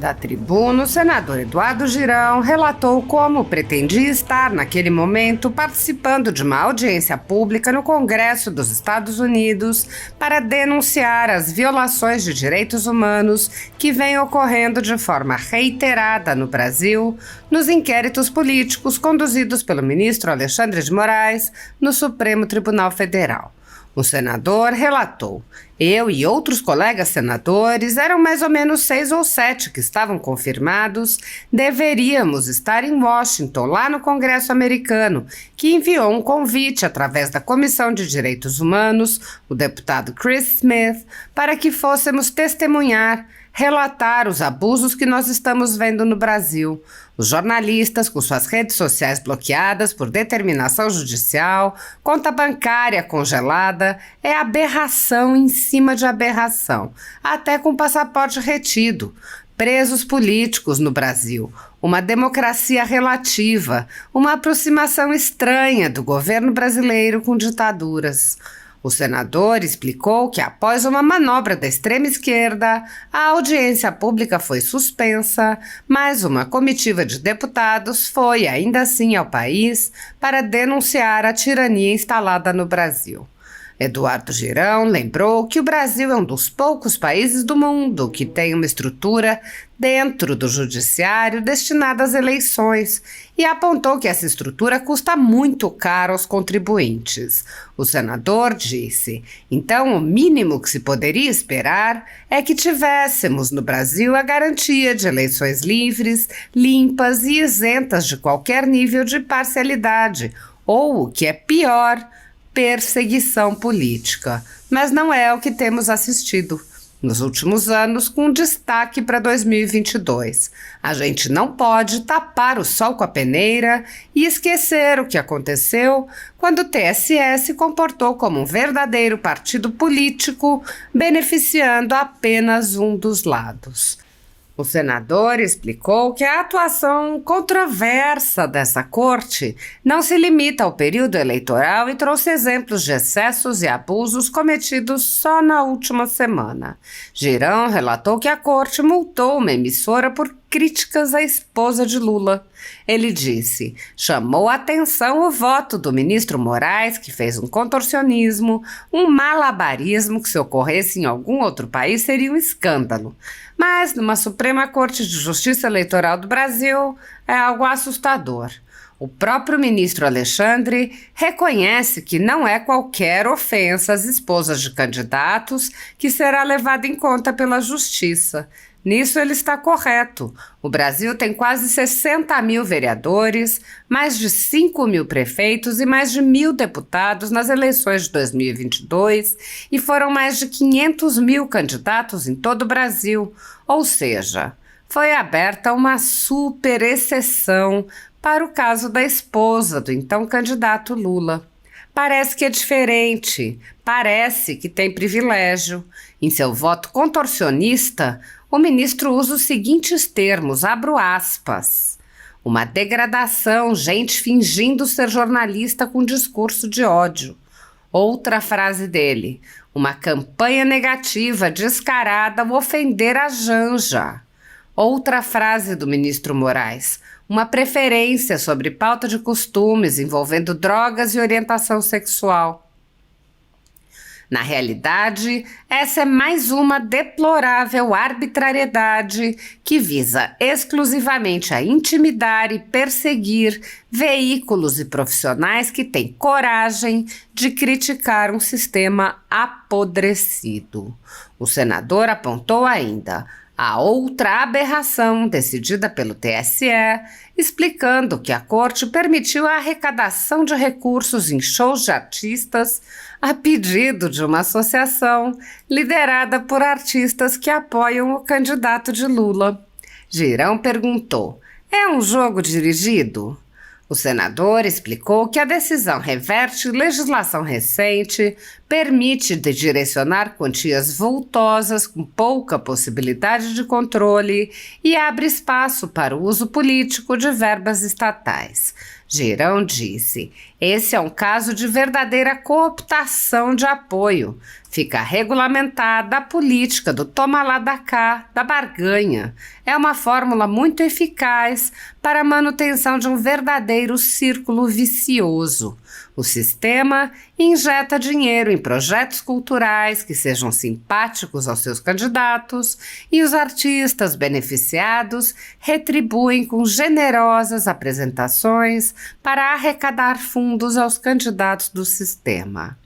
Da tribuna, o senador Eduardo Girão relatou como pretendia estar, naquele momento, participando de uma audiência pública no Congresso dos Estados Unidos para denunciar as violações de direitos humanos que vêm ocorrendo de forma reiterada no Brasil, nos inquéritos políticos conduzidos pelo ministro Alexandre de Moraes no Supremo Tribunal Federal. O senador relatou: eu e outros colegas senadores, eram mais ou menos 6 ou 7 que estavam confirmados, deveríamos estar em Washington, lá no Congresso americano, que enviou um convite através da Comissão de Direitos Humanos, o deputado Chris Smith, para que fôssemos testemunhar, relatar os abusos que nós estamos vendo no Brasil. Os jornalistas, com suas redes sociais bloqueadas por determinação judicial, conta bancária congelada, é aberração em cima de aberração, até com passaporte retido. Presos políticos no Brasil, uma democracia relativa, uma aproximação estranha do governo brasileiro com ditaduras. O senador explicou que, após uma manobra da extrema-esquerda, a audiência pública foi suspensa, mas uma comitiva de deputados foi, ainda assim, ao país para denunciar a tirania instalada no Brasil. Eduardo Girão lembrou que o Brasil é um dos poucos países do mundo que tem uma estrutura dentro do judiciário destinada às eleições e apontou que essa estrutura custa muito caro aos contribuintes. O senador disse: então o mínimo que se poderia esperar é que tivéssemos no Brasil a garantia de eleições livres, limpas e isentas de qualquer nível de parcialidade, ou, o que é pior, perseguição política. Mas não é o que temos assistido nos últimos anos, com destaque para 2022. A gente não pode tapar o sol com a peneira e esquecer o que aconteceu quando o TSE se comportou como um verdadeiro partido político, beneficiando apenas um dos lados. O senador explicou que a atuação controversa dessa corte não se limita ao período eleitoral e trouxe exemplos de excessos e abusos cometidos só na última semana. Girão relatou que a corte multou uma emissora por críticas à esposa de Lula. Ele disse: chamou a atenção o voto do ministro Moraes, que fez um contorcionismo, um malabarismo que, se ocorresse em algum outro país, seria um escândalo. Mas numa Suprema Corte de Justiça Eleitoral do Brasil é algo assustador. O próprio ministro Alexandre reconhece que não é qualquer ofensa às esposas de candidatos que será levada em conta pela Justiça. Nisso ele está correto. O Brasil tem quase 60 mil vereadores, mais de 5 mil prefeitos e mais de 1.000 deputados nas eleições de 2022 e foram mais de 500 mil candidatos em todo o Brasil. Ou seja, foi aberta uma super exceção para o caso da esposa do então candidato Lula. Parece que é diferente, parece que tem privilégio. Em seu voto contorcionista, o ministro usa os seguintes termos, abro aspas: uma degradação, gente fingindo ser jornalista com discurso de ódio. Outra frase dele: uma campanha negativa descarada ao ofender a Janja. Outra frase do ministro Moraes: uma preferência sobre pauta de costumes envolvendo drogas e orientação sexual. Na realidade, essa é mais uma deplorável arbitrariedade que visa exclusivamente a intimidar e perseguir veículos e profissionais que têm coragem de criticar um sistema apodrecido. O senador apontou ainda a outra aberração decidida pelo TSE, explicando que a corte permitiu a arrecadação de recursos em shows de artistas a pedido de uma associação liderada por artistas que apoiam o candidato de Lula. Girão perguntou: é um jogo dirigido? O senador explicou que a decisão reverte legislação recente, permite direcionar quantias vultosas com pouca possibilidade de controle e abre espaço para o uso político de verbas estatais. Girão disse: Esse é um caso de verdadeira cooptação de apoio. Fica regulamentada a política do toma lá da cá, da barganha. É uma fórmula muito eficaz para a manutenção de um verdadeiro círculo vicioso. O sistema injeta dinheiro em projetos culturais que sejam simpáticos aos seus candidatos e os artistas beneficiados retribuem com generosas apresentações para arrecadar fundos aos candidatos do sistema.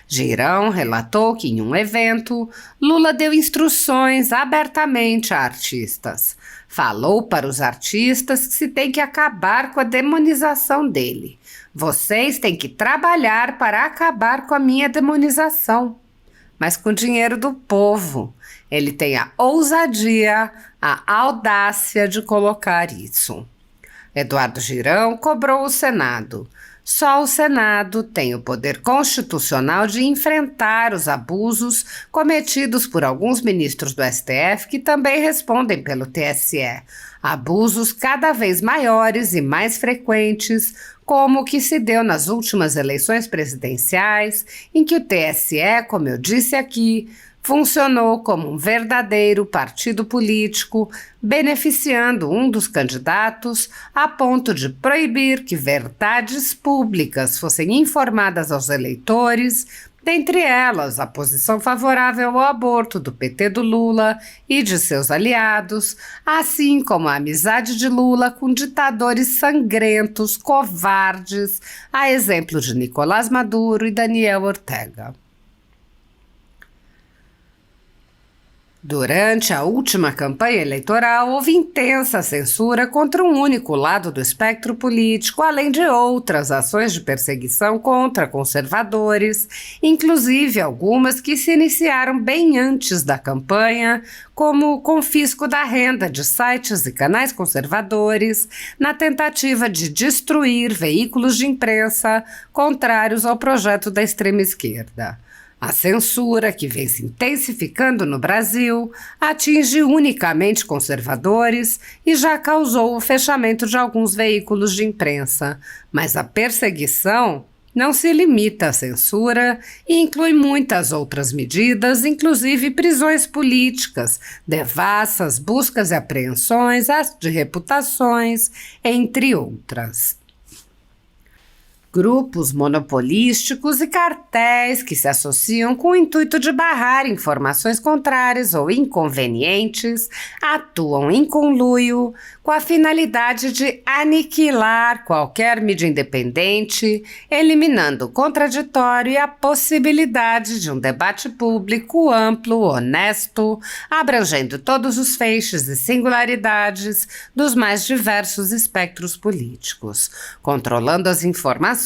Girão relatou que, em um evento, Lula deu instruções abertamente a artistas. Falou para os artistas que se tem que acabar com a demonização dele. Vocês têm que trabalhar para acabar com a minha demonização. Mas com dinheiro do povo. Ele tem a ousadia, a audácia de colocar isso. Eduardo Girão cobrou o Senado. Só o Senado tem o poder constitucional de enfrentar os abusos cometidos por alguns ministros do STF que também respondem pelo TSE. Abusos cada vez maiores e mais frequentes, como o que se deu nas últimas eleições presidenciais, em que o TSE, como eu disse aqui, funcionou como um verdadeiro partido político, beneficiando um dos candidatos a ponto de proibir que verdades públicas fossem informadas aos eleitores, dentre elas a posição favorável ao aborto do PT do Lula e de seus aliados, assim como a amizade de Lula com ditadores sangrentos, covardes, a exemplo de Nicolás Maduro e Daniel Ortega. Durante a última campanha eleitoral, houve intensa censura contra um único lado do espectro político, além de outras ações de perseguição contra conservadores, inclusive algumas que se iniciaram bem antes da campanha, como o confisco da renda de sites e canais conservadores, na tentativa de destruir veículos de imprensa contrários ao projeto da extrema esquerda. A censura, que vem se intensificando no Brasil, atinge unicamente conservadores e já causou o fechamento de alguns veículos de imprensa. Mas a perseguição não se limita à censura e inclui muitas outras medidas, inclusive prisões políticas, devassas, buscas e apreensões, as de reputações, entre outras. Grupos monopolísticos e cartéis que se associam com o intuito de barrar informações contrárias ou inconvenientes atuam em conluio com a finalidade de aniquilar qualquer mídia independente, eliminando o contraditório e a possibilidade de um debate público amplo, honesto, abrangendo todos os feixes e singularidades dos mais diversos espectros políticos, controlando as informações.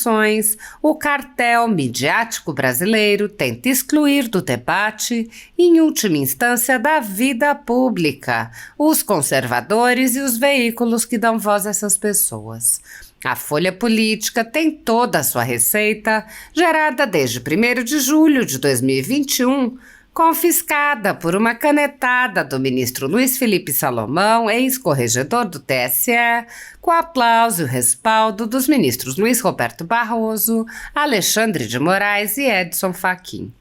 O cartel midiático brasileiro tenta excluir do debate, em última instância, da vida pública, os conservadores e os veículos que dão voz a essas pessoas. A Folha Política tem toda a sua receita, gerada desde 1º de julho de 2021, confiscada por uma canetada do ministro Luiz Felipe Salomão, ex-corregedor do TSE, com aplauso e o respaldo dos ministros Luiz Roberto Barroso, Alexandre de Moraes e Edson Fachin.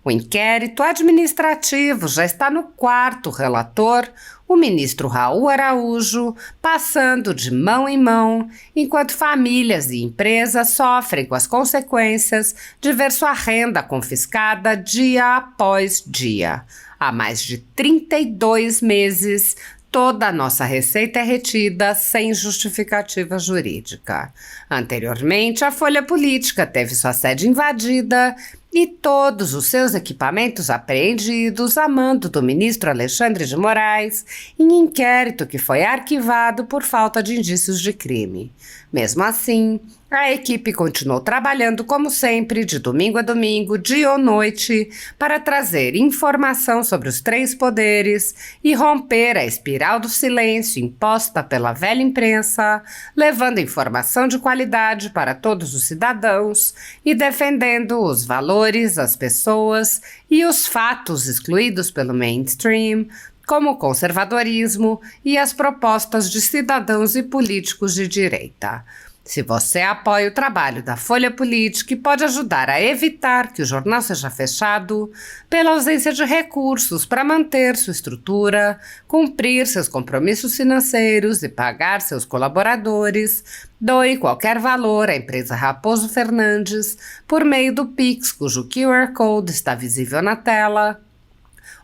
O inquérito administrativo já está no 4º relator, o ministro Raul Araújo, passando de mão em mão, enquanto famílias e empresas sofrem com as consequências de ver sua renda confiscada dia após dia. Há mais de 32 meses, toda a nossa receita é retida sem justificativa jurídica. Anteriormente, a Folha Política teve sua sede invadida e todos os seus equipamentos apreendidos a mando do ministro Alexandre de Moraes em inquérito que foi arquivado por falta de indícios de crime. Mesmo assim, a equipe continuou trabalhando como sempre, de domingo a domingo, dia ou noite, para trazer informação sobre os 3 poderes e romper a espiral do silêncio imposta pela velha imprensa, levando informação de qualidade para todos os cidadãos e defendendo os valores, as pessoas e os fatos excluídos pelo mainstream, como o conservadorismo e as propostas de cidadãos e políticos de direita. Se você apoia o trabalho da Folha Política e pode ajudar a evitar que o jornal seja fechado pela ausência de recursos para manter sua estrutura, cumprir seus compromissos financeiros e pagar seus colaboradores, doe qualquer valor à empresa Raposo Fernandes por meio do Pix, cujo QR Code está visível na tela,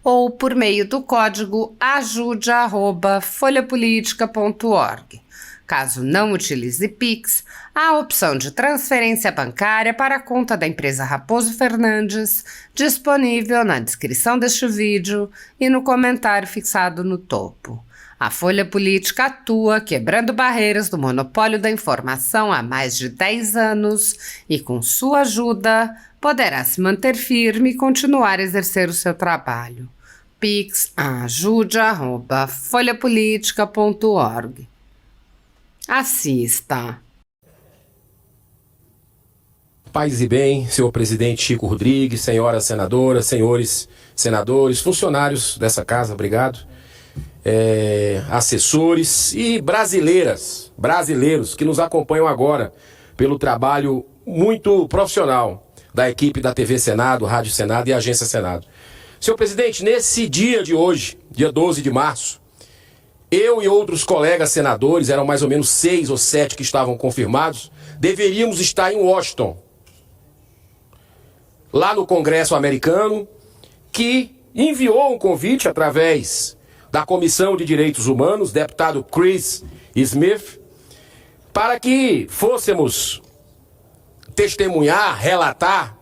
ou por meio do código ajude@folhapolitica.org. Caso não utilize Pix, há a opção de transferência bancária para a conta da empresa Raposo Fernandes, disponível na descrição deste vídeo e no comentário fixado no topo. A Folha Política atua quebrando barreiras do monopólio da informação há mais de 10 anos e, com sua ajuda, poderá se manter firme e continuar a exercer o seu trabalho. Pix ajude@folhapolitica.org. Assista. Paz e bem, senhor presidente Chico Rodrigues, senhoras senadoras, senhores senadores, funcionários dessa casa, obrigado, assessores e brasileiros que nos acompanham agora pelo trabalho muito profissional da equipe da TV Senado, Rádio Senado e Agência Senado. Senhor presidente, nesse dia de hoje, dia 12 de março, eu e outros colegas senadores, eram mais ou menos 6 ou 7 que estavam confirmados, deveríamos estar em Washington, lá no Congresso americano, que enviou um convite através da Comissão de Direitos Humanos, deputado Chris Smith, para que fôssemos testemunhar, relatar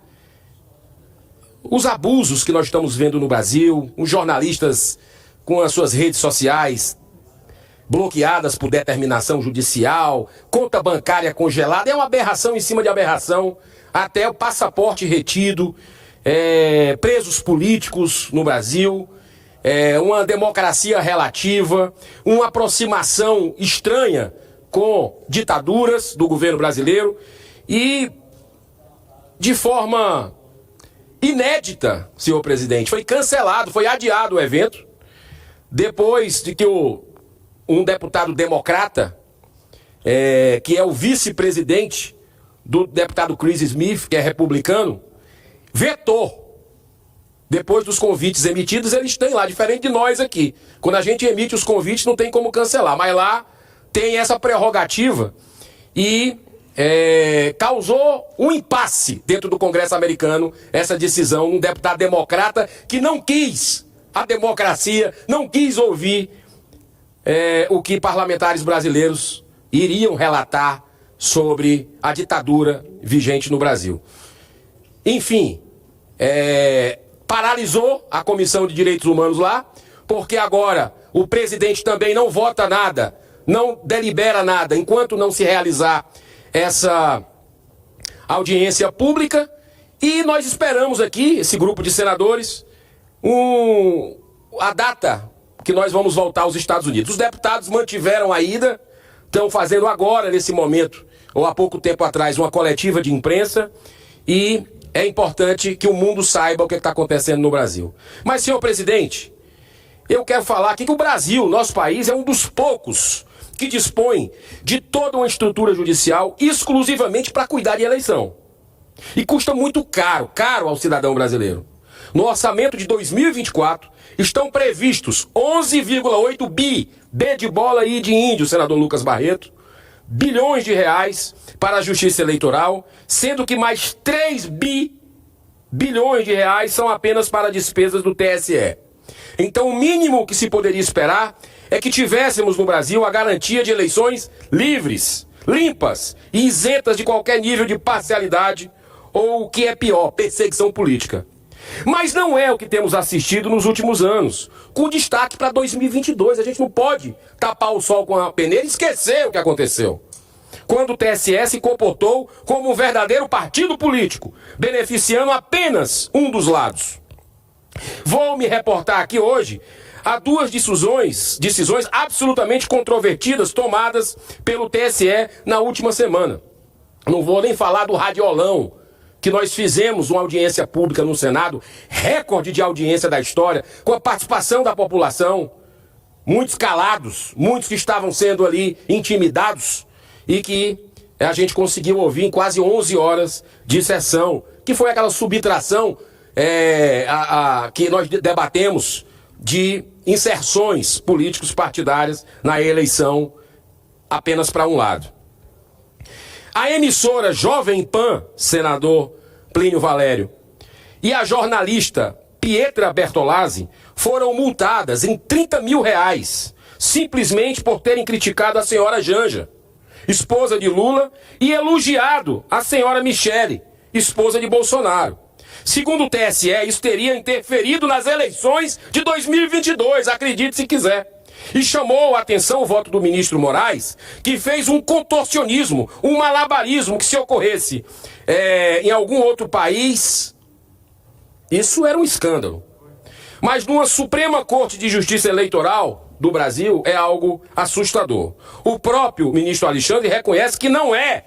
os abusos que nós estamos vendo no Brasil, os jornalistas com as suas redes sociais bloqueadas por determinação judicial, conta bancária congelada, é uma aberração em cima de aberração, até o passaporte retido, presos políticos no Brasil, uma democracia relativa, uma aproximação estranha com ditaduras do governo brasileiro e, de forma inédita, senhor presidente, foi cancelado, foi adiado o evento, depois de que um deputado democrata, que é o vice-presidente do deputado Chris Smith, que é republicano, vetou. Depois dos convites emitidos, eles têm lá, diferente de nós aqui. Quando a gente emite os convites, não tem como cancelar, mas lá tem essa prerrogativa e causou um impasse dentro do Congresso americano, essa decisão, um deputado democrata que não quis a democracia, não quis ouvir o que parlamentares brasileiros iriam relatar sobre a ditadura vigente no Brasil. Enfim, paralisou a Comissão de Direitos Humanos lá, porque agora o presidente também não vota nada, não delibera nada, enquanto não se realizar essa audiência pública, e nós esperamos aqui, esse grupo de senadores, a data que nós vamos voltar aos Estados Unidos. Os deputados mantiveram a ida, estão fazendo agora, nesse momento, ou há pouco tempo atrás, uma coletiva de imprensa, e é importante que o mundo saiba o que está acontecendo no Brasil. Mas, senhor presidente, eu quero falar aqui que o Brasil, nosso país, é um dos poucos que dispõe de toda uma estrutura judicial exclusivamente para cuidar de eleição. E custa muito caro ao cidadão brasileiro. No orçamento de 2024, estão previstos 11,8 B de bola e de índio, senador Lucas Barreto, bilhões de reais para a Justiça Eleitoral, sendo que mais 3 bilhões de reais são apenas para despesas do TSE. Então o mínimo que se poderia esperar é que tivéssemos no Brasil a garantia de eleições livres, limpas e isentas de qualquer nível de parcialidade ou, o que é pior, perseguição política. Mas não é o que temos assistido nos últimos anos, com destaque para 2022. A gente não pode tapar o sol com a peneira e esquecer o que aconteceu. Quando o TSE se comportou como um verdadeiro partido político, beneficiando apenas um dos lados. Vou me reportar aqui hoje a duas decisões absolutamente controvertidas tomadas pelo TSE na última semana. Não vou nem falar do radiolão, que nós fizemos uma audiência pública no Senado, recorde de audiência da história, com a participação da população, muitos calados, muitos que estavam sendo ali intimidados e que a gente conseguiu ouvir em quase 11 horas de sessão, que foi aquela subtração que nós debatemos de inserções políticos partidárias na eleição apenas para um lado. A emissora Jovem Pan, senador Plínio Valério, e a jornalista Pietra Bertolazzi foram multadas em R$30 mil, simplesmente por terem criticado a senhora Janja, esposa de Lula, e elogiado a senhora Michele, esposa de Bolsonaro. Segundo o TSE, isso teria interferido nas eleições de 2022, acredite se quiser. E chamou a atenção o voto do ministro Moraes, que fez um contorcionismo, um malabarismo que, se ocorresse em algum outro país, isso era um escândalo. Mas numa Suprema Corte de Justiça Eleitoral do Brasil é algo assustador. O próprio ministro Alexandre reconhece que não é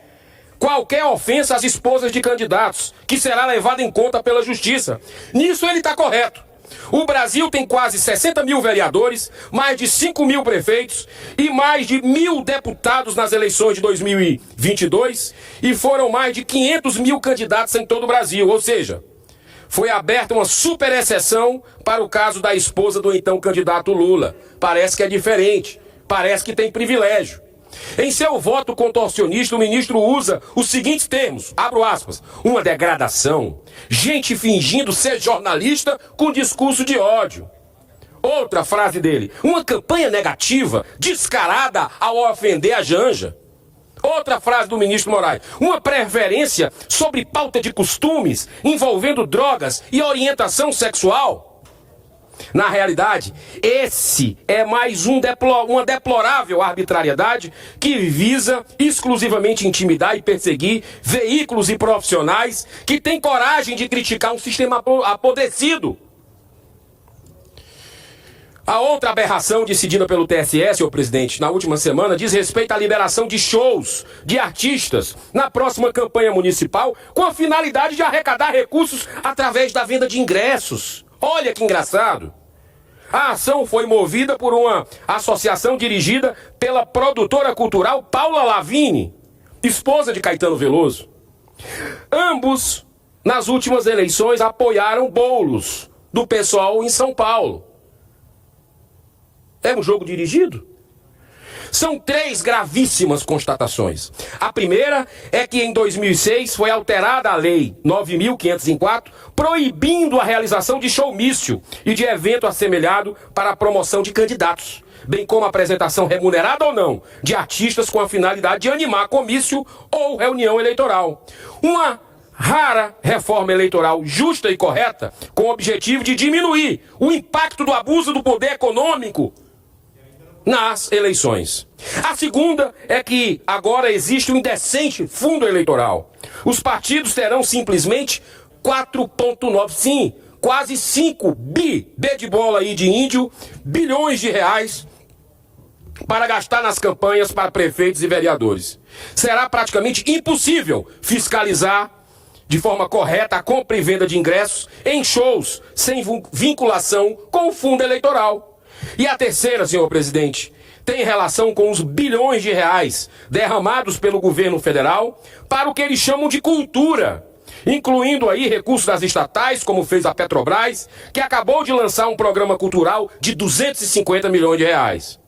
qualquer ofensa às esposas de candidatos que será levada em conta pela Justiça. Nisso ele está correto. O Brasil tem quase 60 mil vereadores, mais de 5 mil prefeitos e mais de 1.000 deputados nas eleições de 2022 e foram mais de 500 mil candidatos em todo o Brasil, ou seja, foi aberta uma super exceção para o caso da esposa do então candidato Lula. Parece que é diferente, parece que tem privilégio. Em seu voto contorcionista, o ministro usa os seguintes termos, abro aspas, uma degradação, gente fingindo ser jornalista com discurso de ódio. Outra frase dele, uma campanha negativa, descarada ao ofender a Janja. Outra frase do ministro Moraes, uma preferência sobre pauta de costumes envolvendo drogas e orientação sexual. Na realidade, esse é mais uma deplorável arbitrariedade que visa exclusivamente intimidar e perseguir veículos e profissionais que têm coragem de criticar um sistema apodrecido. A outra aberração decidida pelo TSE, senhor presidente, na última semana, diz respeito à liberação de shows de artistas na próxima campanha municipal com a finalidade de arrecadar recursos através da venda de ingressos. Olha que engraçado. A ação foi movida por uma associação dirigida pela produtora cultural Paula Lavigne, esposa de Caetano Veloso. Ambos, nas últimas eleições, apoiaram bolos do PSOL em São Paulo. É um jogo dirigido? São 3 gravíssimas constatações. A primeira é que em 2006 foi alterada a Lei 9.504, proibindo a realização de showmício e de evento assemelhado para a promoção de candidatos, bem como a apresentação remunerada ou não de artistas com a finalidade de animar comício ou reunião eleitoral. Uma rara reforma eleitoral justa e correta com o objetivo de diminuir o impacto do abuso do poder econômico nas eleições. A segunda é que agora existe um indecente fundo eleitoral. Os partidos terão simplesmente 4,9, sim, quase 5 B de bola aí de índio, bilhões de reais para gastar nas campanhas para prefeitos e vereadores. Será praticamente impossível fiscalizar de forma correta a compra e venda de ingressos em shows sem vinculação com o fundo eleitoral. E a terceira, senhor presidente, tem relação com os bilhões de reais derramados pelo governo federal para o que eles chamam de cultura, incluindo aí recursos das estatais, como fez a Petrobras, que acabou de lançar um programa cultural de 250 milhões de reais.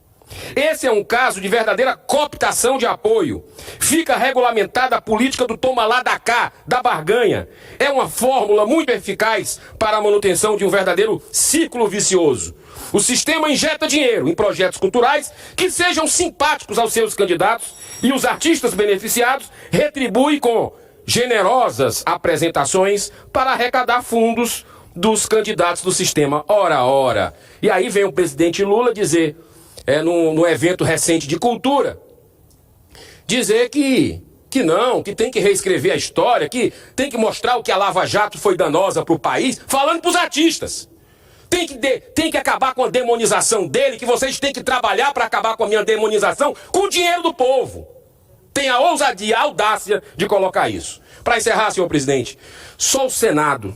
Esse é um caso de verdadeira cooptação de apoio. Fica regulamentada a política do toma lá da cá, da barganha. É uma fórmula muito eficaz para a manutenção de um verdadeiro ciclo vicioso. O sistema injeta dinheiro em projetos culturais que sejam simpáticos aos seus candidatos e os artistas beneficiados retribuem com generosas apresentações para arrecadar fundos dos candidatos do sistema. Ora. E aí vem o presidente Lula dizer, no evento recente de cultura, dizer que não, que tem que reescrever a história, que tem que mostrar o que a Lava Jato foi danosa para o país, falando para os artistas. Tem que acabar com a demonização dele, que vocês têm que trabalhar para acabar com a minha demonização com o dinheiro do povo. Tem a ousadia, a audácia de colocar isso. Para encerrar, senhor presidente, só o Senado,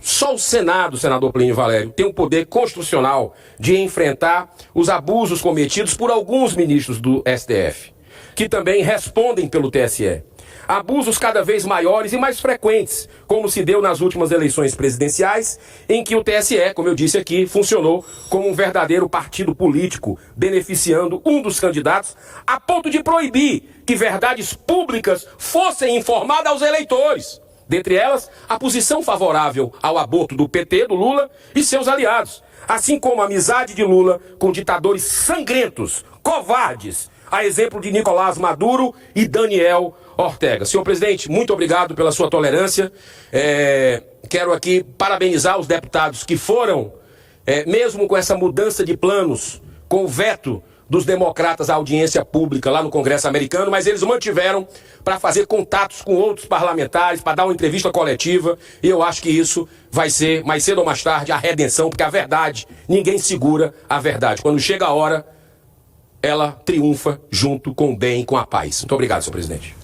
senador Plínio Valério, tem o poder constitucional de enfrentar os abusos cometidos por alguns ministros do STF, que também respondem pelo TSE. abusos cada vez maiores e mais frequentes, como se deu nas últimas eleições presidenciais, em que o TSE, como eu disse aqui, funcionou como um verdadeiro partido político, beneficiando um dos candidatos, a ponto de proibir que verdades públicas fossem informadas aos eleitores. Dentre elas, a posição favorável ao aborto do PT, do Lula e seus aliados, assim como a amizade de Lula com ditadores sangrentos, covardes, a exemplo de Nicolás Maduro e Daniel Ortega. Senhor presidente, muito obrigado pela sua tolerância. Quero aqui parabenizar os deputados que foram, mesmo com essa mudança de planos, com o veto dos democratas à audiência pública lá no Congresso americano, mas eles mantiveram para fazer contatos com outros parlamentares, para dar uma entrevista coletiva, e eu acho que isso vai ser, mais cedo ou mais tarde, a redenção, porque a verdade, ninguém segura a verdade. Quando chega a hora, ela triunfa junto com o bem e com a paz. Muito obrigado, senhor presidente.